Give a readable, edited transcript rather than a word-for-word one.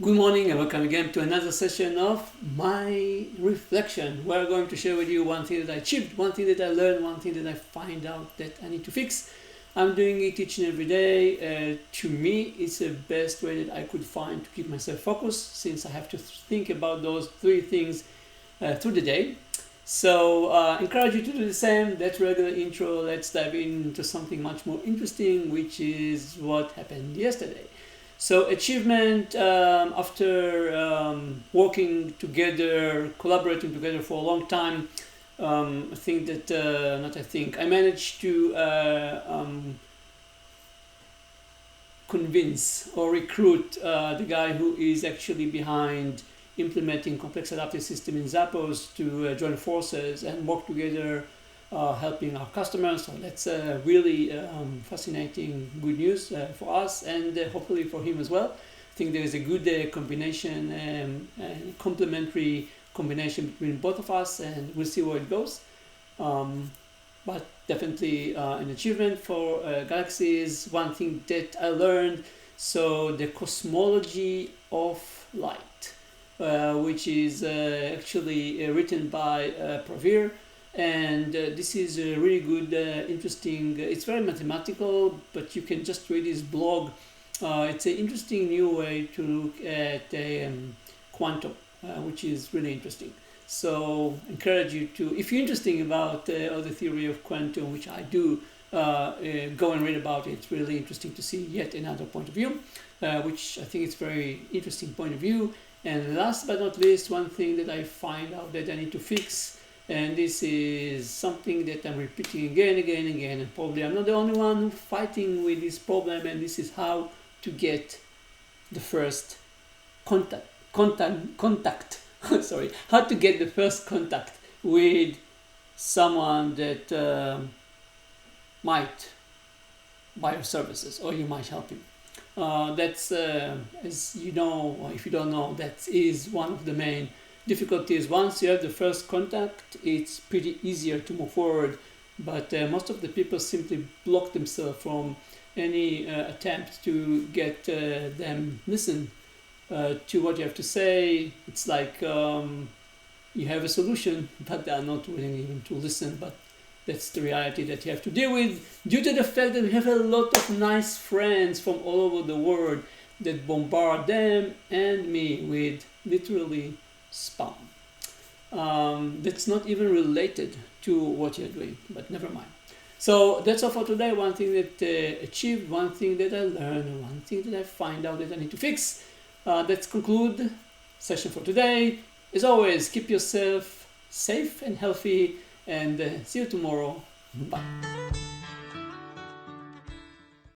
Good morning and welcome again to another session of my reflection. We're going to share with you one thing that I achieved, one thing that I learned, one thing that I find out that I need to fix. I'm doing it each and every day. To me, it's the best way that I could find to keep myself focused, since I have to think about those three things through the day. So encourage you to do the same. That's regular intro. Let's dive into something much more interesting, which is what happened yesterday. So achievement, after working together, collaborating together for a long time, I think that, not I think, I managed to convince or recruit the guy who is actually behind implementing complex adaptive system in Zappos to join forces and work together, helping our customers. So that's really fascinating, good news for us and hopefully for him as well. I think there is a good combination, complementary combination between both of us, and we'll see where it goes. But definitely an achievement for Galaxies. One thing that I learned, so the cosmology of light, which is actually written by Pravir, and this is a really good, interesting. It's very mathematical, but you can just read his blog. It's an interesting new way to look at quantum, which is really interesting. So encourage you to, if you're interested about all the theory of quantum, which I do, go and read about it. It's really interesting to see yet another point of view, which I think is very interesting point of view. And last but not least, one thing that I find out that I need to fix, and this is something that I'm repeating again, and probably I'm not the only one fighting with this problem, and this is how to get the first contact sorry, how to get the first contact with someone that might buy your services, or you might help him. That's, as you know, or if you don't know, that is one of the main difficulties. Once you have the first contact, it's pretty easier to move forward, but most of the people simply block themselves from any attempt to get them listen to what you have to say. It's like you have a solution, but they are not willing even to listen. But that's the reality that you have to deal with, due to the fact that we have a lot of nice friends from all over the world that bombard them and me with literally spam. That's not even related to what you're doing, but never mind. So that's all for today. One thing that achieved, one thing that I learned, one thing that I find out that I need to fix. Let's conclude session for today. As always, keep yourself safe and healthy, and see you tomorrow. Bye.